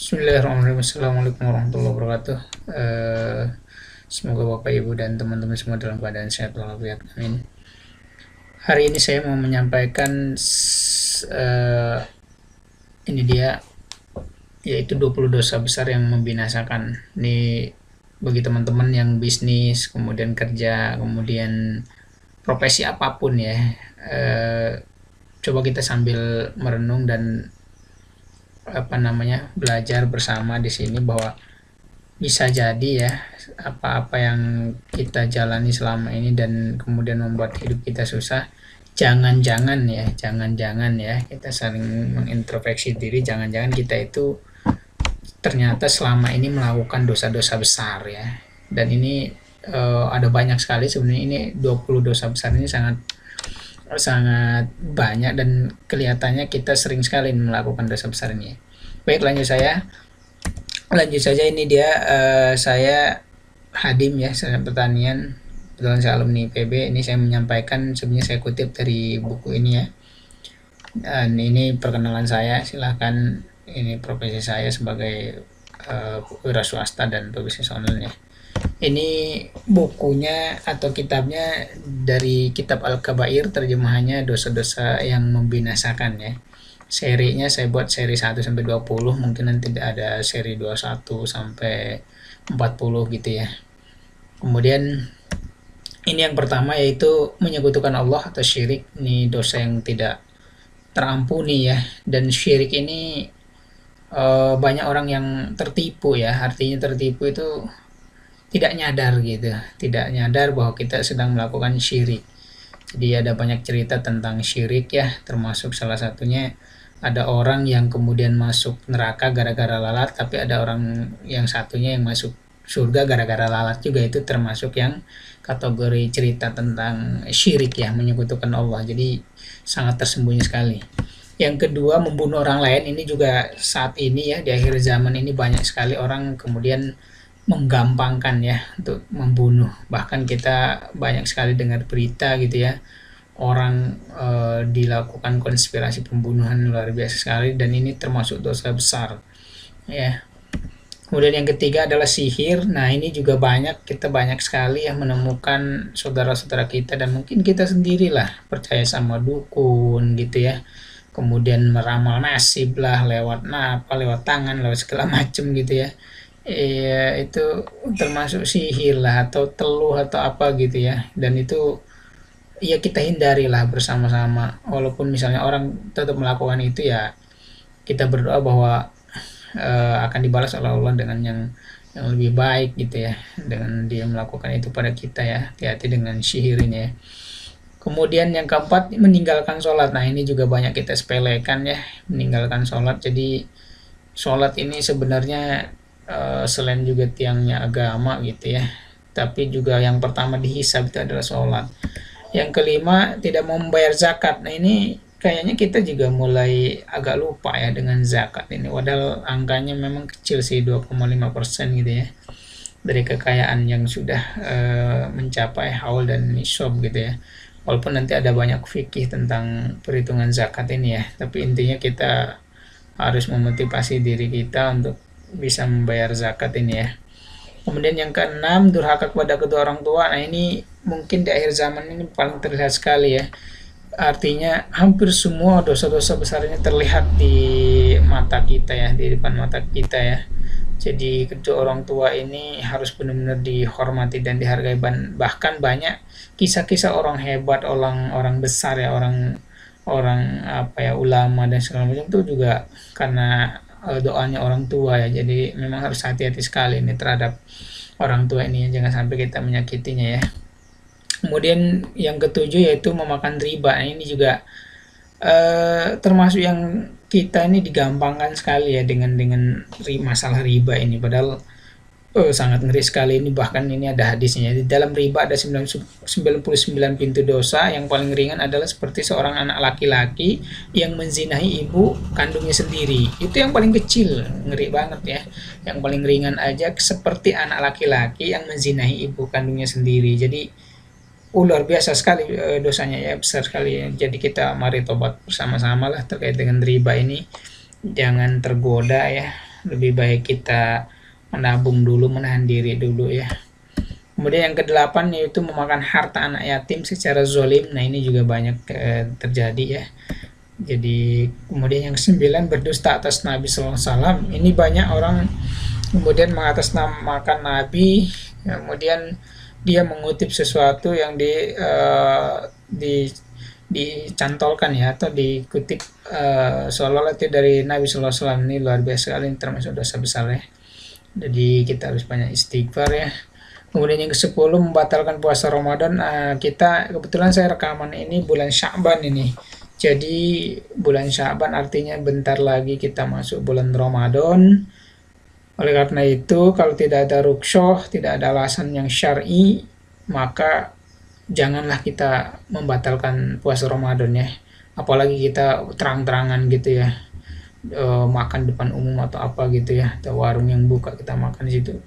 Bismillahirrahmanirrahim. Assalamualaikum warahmatullahi wabarakatuh. Semoga Bapak Ibu dan teman-teman semua dalam keadaan sehat walafiat. Amin. Hari ini saya mau menyampaikan ini dia, yaitu 20 dosa besar yang membinasakan. Ini bagi teman-teman yang bisnis, kemudian kerja, kemudian profesi apapun ya. Coba kita sambil merenung dan belajar bersama di sini bahwa bisa jadi ya apa-apa yang kita jalani selama ini dan kemudian membuat hidup kita susah, jangan-jangan ya kita saling mengintrospeksi diri, jangan-jangan kita itu ternyata selama ini melakukan dosa-dosa besar ya. Dan ini ada banyak sekali sebenarnya. Ini 20 dosa besar ini sangat banyak dan kelihatannya kita sering sekali melakukan dosa besar ini. Baik, lanjut saja. Ini dia, saya Hadim ya, saya pertanian, kebetulan saya alumni PB. Ini saya menyampaikan, sebenarnya saya kutip dari buku ini ya. Dan ini perkenalan saya, silahkan. Ini profesi saya sebagai wira swasta dan pebisnis online ya. Ini bukunya atau kitabnya dari kitab Al-Kabair, terjemahannya dosa-dosa yang membinasakan ya. Serinya saya buat seri 1 sampai 20, mungkin nanti ada seri 21 sampai 40 gitu ya. Kemudian ini yang pertama yaitu menyekutukan Allah atau syirik. Ini dosa yang tidak terampuni ya, dan syirik ini banyak orang yang tertipu ya. Artinya tertipu itu tidak nyadar gitu, tidak nyadar bahwa kita sedang melakukan syirik. Jadi ada banyak cerita tentang syirik ya, termasuk salah satunya ada orang yang kemudian masuk neraka gara-gara lalat, tapi ada orang yang satunya yang masuk surga gara-gara lalat juga. Itu termasuk yang kategori cerita tentang syirik ya, menyekutukan Allah. Jadi sangat tersembunyi sekali. Yang kedua, membunuh orang lain. Ini juga saat ini ya, di akhir zaman ini banyak sekali orang kemudian menggampangkan ya untuk membunuh. Bahkan kita banyak sekali dengar berita gitu ya, orang dilakukan konspirasi pembunuhan luar biasa sekali, dan ini termasuk dosa besar ya. Kemudian yang ketiga adalah sihir. Nah, ini juga kita banyak sekali ya menemukan saudara-saudara kita dan mungkin kita sendirilah percaya sama dukun gitu ya, kemudian meramal nasib lah lewat tangan, lewat segala macem gitu ya. Itu termasuk sihir lah atau teluh atau apa gitu ya. Dan itu ya kita hindarilah bersama-sama. Walaupun misalnya orang tetap melakukan itu ya, kita berdoa bahwa akan dibalas oleh Allah dengan yang lebih baik gitu ya, dengan dia melakukan itu pada kita ya. Hati-hati dengan sihir ini ya. Kemudian yang keempat, meninggalkan sholat. Nah, ini juga banyak kita sepelekan ya, meninggalkan sholat. Jadi sholat ini sebenarnya selain juga tiangnya agama gitu ya, tapi juga yang pertama dihisab itu adalah sholat. Yang kelima, tidak mau membayar zakat. Nah, ini kayaknya kita juga mulai agak lupa ya dengan zakat ini, padahal angkanya memang kecil sih, 2,5% gitu ya dari kekayaan yang sudah mencapai haul dan nisab gitu ya. Walaupun nanti ada banyak fikih tentang perhitungan zakat ini ya, tapi intinya kita harus memotivasi diri kita untuk bisa membayar zakat ini ya. Kemudian yang keenam, durhaka kepada kedua orang tua. Nah, ini mungkin di akhir zaman ini paling terlihat sekali ya. Artinya hampir semua dosa-dosa besar ini terlihat di mata kita ya, di depan mata kita ya. Jadi kedua orang tua ini harus benar-benar dihormati dan dihargai. Bahkan banyak kisah-kisah orang hebat, orang besar ya, orang ulama dan segala macam itu juga karena doanya orang tua ya. Jadi memang harus hati-hati sekali ini terhadap orang tua ini, jangan sampai kita menyakitinya ya. Kemudian yang ketujuh yaitu memakan riba. Nah, ini juga termasuk yang kita ini digampangkan sekali ya dengan masalah riba ini, padahal sangat ngeri sekali ini. Bahkan ini ada hadisnya, di dalam riba ada 99 pintu dosa. Yang paling ringan adalah seperti seorang anak laki-laki yang menzinahi ibu kandungnya sendiri. Itu yang paling kecil, ngeri banget ya. Yang paling ringan aja seperti anak laki-laki yang menzinahi ibu kandungnya sendiri. Jadi luar biasa sekali dosanya ya, besar sekali ya. Jadi kita mari tobat bersama-sama lah terkait dengan riba ini. Jangan tergoda ya, lebih baik kita menabung dulu, menahan diri dulu ya. Kemudian yang kedelapan yaitu memakan harta anak yatim secara zolim. Nah ini juga banyak terjadi ya. Jadi kemudian yang kesembilan berdusta atas Nabi Sallallahu Alaihi Wasallam. Ini banyak orang kemudian mengatasnamakan Nabi, kemudian dia mengutip sesuatu yang dicantolkan ya, atau dikutip seolah-olah itu dari Nabi Sallallahu Alaihi Wasallam. Ini luar biasa sekali, termasuk dosa besar ya. Jadi kita harus banyak istighfar ya. Kemudian yang ke-10 membatalkan puasa Ramadan. Kita kebetulan saya rekaman ini bulan Sya'ban ini. Jadi bulan Sya'ban artinya bentar lagi kita masuk bulan Ramadan. Oleh karena itu kalau tidak ada rukshoh, tidak ada alasan yang syar'i, maka janganlah kita membatalkan puasa Ramadan ya. Apalagi kita terang-terangan gitu ya, makan depan umum atau apa gitu ya, atau warung yang buka kita makan di situ.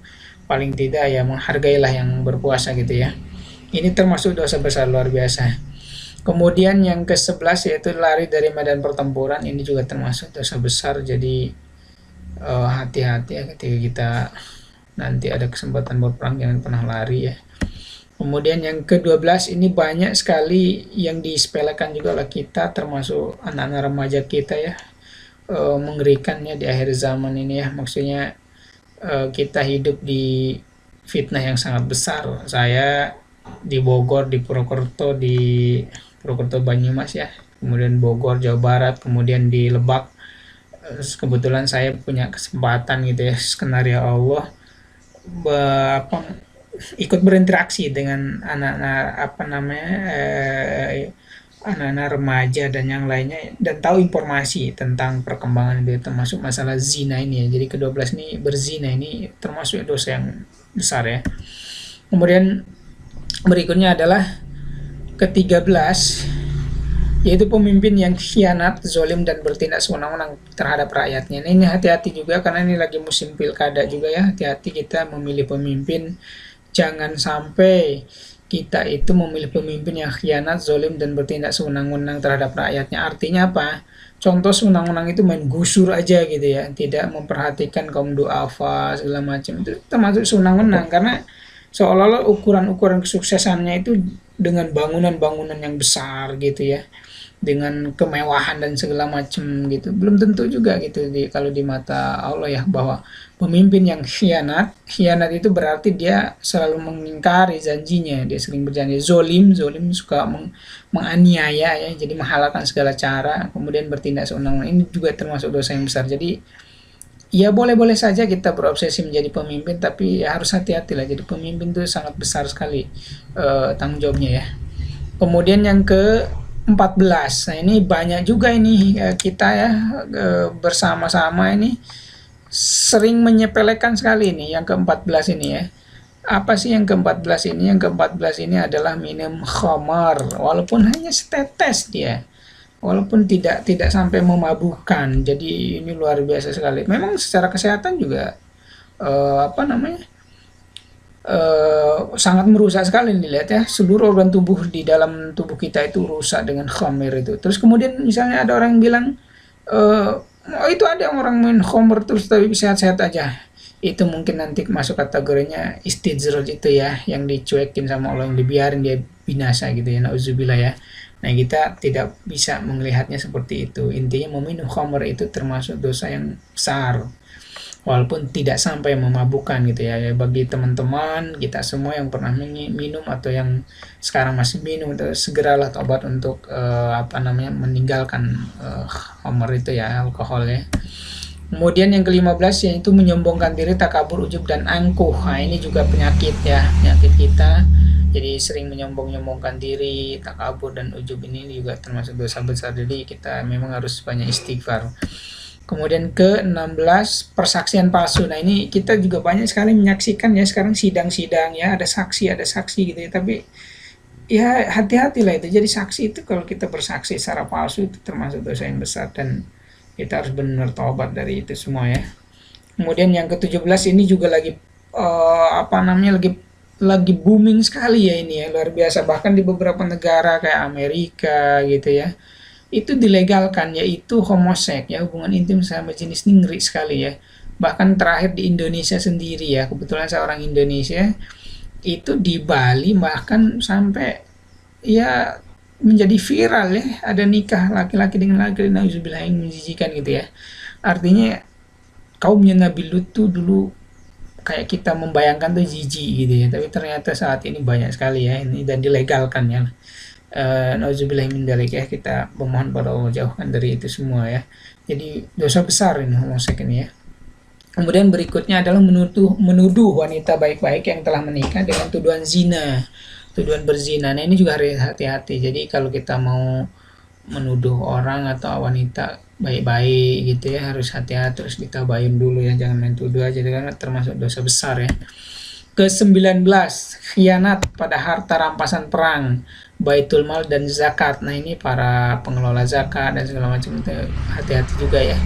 Paling tidak ya menghargailah yang berpuasa gitu ya. Ini termasuk dosa besar luar biasa. Kemudian yang ke-11 yaitu lari dari medan pertempuran. Ini juga termasuk dosa besar. Jadi hati-hati ya ketika kita nanti ada kesempatan berperang, jangan pernah lari ya. Kemudian yang ke-12 ini banyak sekali yang disepelekan juga oleh kita, termasuk anak-anak remaja kita ya. Mengerikannya di akhir zaman ini ya. Maksudnya kita hidup di fitnah yang sangat besar. Saya di Bogor, di Purwokerto, Banyumas ya, kemudian Bogor, Jawa Barat, kemudian di Lebak. Kebetulan saya punya kesempatan gitu ya, skenario Allah, ikut berinteraksi dengan anak-anak remaja dan yang lainnya, dan tahu informasi tentang perkembangan itu, termasuk masalah zina ini ya. Jadi ke-12 ini berzina, ini termasuk dosa yang besar ya. Kemudian berikutnya adalah ke-13 yaitu pemimpin yang khianat, zolim dan bertindak sewenang-wenang terhadap rakyatnya. Nah, ini hati-hati juga karena ini lagi musim pilkada juga ya. Hati-hati kita memilih pemimpin, jangan sampai kita itu memilih pemimpin yang khianat, zolim, dan bertindak sewenang-wenang terhadap rakyatnya. Artinya apa? Contoh sewenang-wenang itu main gusur aja gitu ya, tidak memperhatikan kaum duafa segala macam, itu termasuk sewenang-wenang. Karena seolah-olah ukuran-ukuran kesuksesannya itu dengan bangunan-bangunan yang besar gitu ya, dengan kemewahan dan segala macam gitu. Belum tentu juga gitu kalau di mata Allah ya, bahwa pemimpin yang khianat itu berarti dia selalu mengingkari janjinya, dia sering berjanji. Zolim suka menganiaya ya, jadi menghalalkan segala cara, kemudian bertindak sewenang-wenang. Ini juga termasuk dosa yang besar. Jadi ya boleh-boleh saja kita berobsesi menjadi pemimpin, tapi ya harus hati-hati lah. Jadi pemimpin itu sangat besar sekali tanggung jawabnya ya. Kemudian yang ke 14. Nah, ini banyak juga ini kita ya bersama-sama ini sering menyepelekan sekali ini yang ke-14 ini ya. Apa sih yang ke-14 ini? Yang ke-14 ini adalah minum khamar, walaupun hanya setetes dia. Walaupun tidak sampai memabukkan. Jadi ini luar biasa sekali. Memang secara kesehatan juga sangat merusak sekali dilihat ya, seluruh organ tubuh di dalam tubuh kita itu rusak dengan khamir itu. Terus kemudian misalnya ada orang yang bilang oh itu ada orang main khamir terus tapi sehat-sehat aja, itu mungkin nanti masuk kategorinya istijroj itu ya, yang dicuekin sama Allah, yang dibiarin dia binasa gitu ya, nauzubillah ya. Nah kita tidak bisa melihatnya seperti itu. Intinya meminum khamir itu termasuk dosa yang besar, walaupun tidak sampai memabukkan gitu ya. Bagi teman-teman kita semua yang pernah minum atau yang sekarang masih minum, itu segeralah tobat untuk meninggalkan khamr itu ya, alkohol ya. Kemudian yang ke-15 yaitu menyombongkan diri, takabur, ujub, dan angkuh. Nah ini juga penyakit ya, penyakit kita. Jadi sering menyombong-nyombongkan diri, takabur, dan ujub ini juga termasuk dosa besar. Jadi kita memang harus banyak istighfar. Kemudian ke-16 persaksian palsu. Nah ini kita juga banyak sekali menyaksikan ya sekarang sidang-sidang ya, ada saksi gitu ya. Tapi ya hati-hatilah itu. Jadi saksi itu kalau kita bersaksi secara palsu itu termasuk dosa yang besar, dan kita harus benar taubat dari itu semua ya. Kemudian yang ke-17 ini juga lagi lagi booming sekali ya ini ya, luar biasa. Bahkan di beberapa negara kayak Amerika gitu ya, itu dilegalkan, yaitu homoseks ya, hubungan intim sama jenis. Ini ngeri sekali ya. Bahkan terakhir di Indonesia sendiri ya, kebetulan saya orang Indonesia, itu di Bali bahkan sampai ya menjadi viral ya, ada nikah laki-laki dengan laki, nauzubillah, yang menjijikan gitu ya. Artinya kaumnya Nabi Lut tuh dulu kayak kita membayangkan tuh jijik gitu ya, tapi ternyata saat ini banyak sekali ya ini dan dilegalkan ya. Nauzubillah min dzalik ya, kita memohon pada Allah jauhkan dari itu semua ya. Jadi dosa besar ini homoseks ini ya. Kemudian berikutnya adalah menuduh wanita baik-baik yang telah menikah dengan tuduhan zina, tuduhan berzina. Nah ini juga harus hati-hati. Jadi kalau kita mau menuduh orang atau wanita baik-baik gitu ya, harus hati-hati, terus ditabayun dulu ya, jangan main tuduh aja karena termasuk dosa besar ya. Ke-19, khianat pada harta rampasan perang, baitul mal dan zakat. Nah ini para pengelola zakat dan segala macam itu hati-hati juga ya.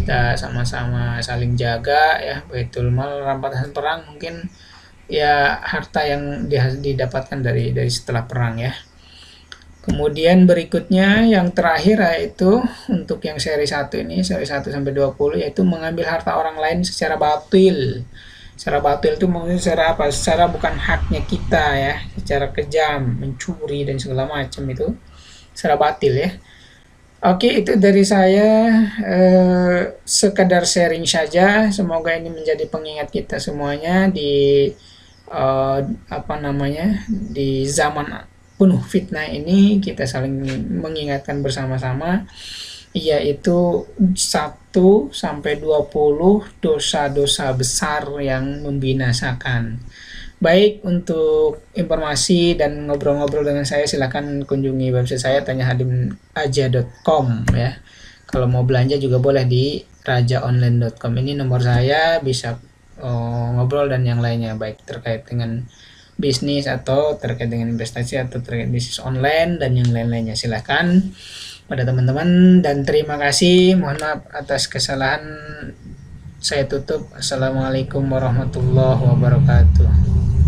Kita sama-sama saling jaga ya, baitul mal rampasan perang mungkin ya harta yang didapatkan dari setelah perang ya. Kemudian berikutnya yang terakhir yaitu untuk yang seri 1 ini, seri 1 sampai 20, yaitu mengambil harta orang lain secara batil. Secara batil itu maksudnya secara apa? Secara bukan haknya kita ya, secara kejam, mencuri dan segala macam itu secara batil ya. Oke, itu dari saya, sekadar sharing saja. Semoga ini menjadi pengingat kita semuanya di apa namanya, di zaman penuh fitnah ini, kita saling mengingatkan bersama-sama, yaitu 1 sampai 20 dosa-dosa besar yang membinasakan. Baik, untuk informasi dan ngobrol-ngobrol dengan saya silahkan kunjungi website saya tanyahadim.aja.com ya. Kalau mau belanja juga boleh di rajaonline.com. Ini nomor saya, bisa ngobrol dan yang lainnya, baik terkait dengan bisnis atau terkait dengan investasi atau terkait bisnis online dan yang lain-lainnya. Silahkan pada teman-teman dan terima kasih. Mohon maaf atas kesalahan. Saya tutup. Assalamualaikum warahmatullahi wabarakatuh.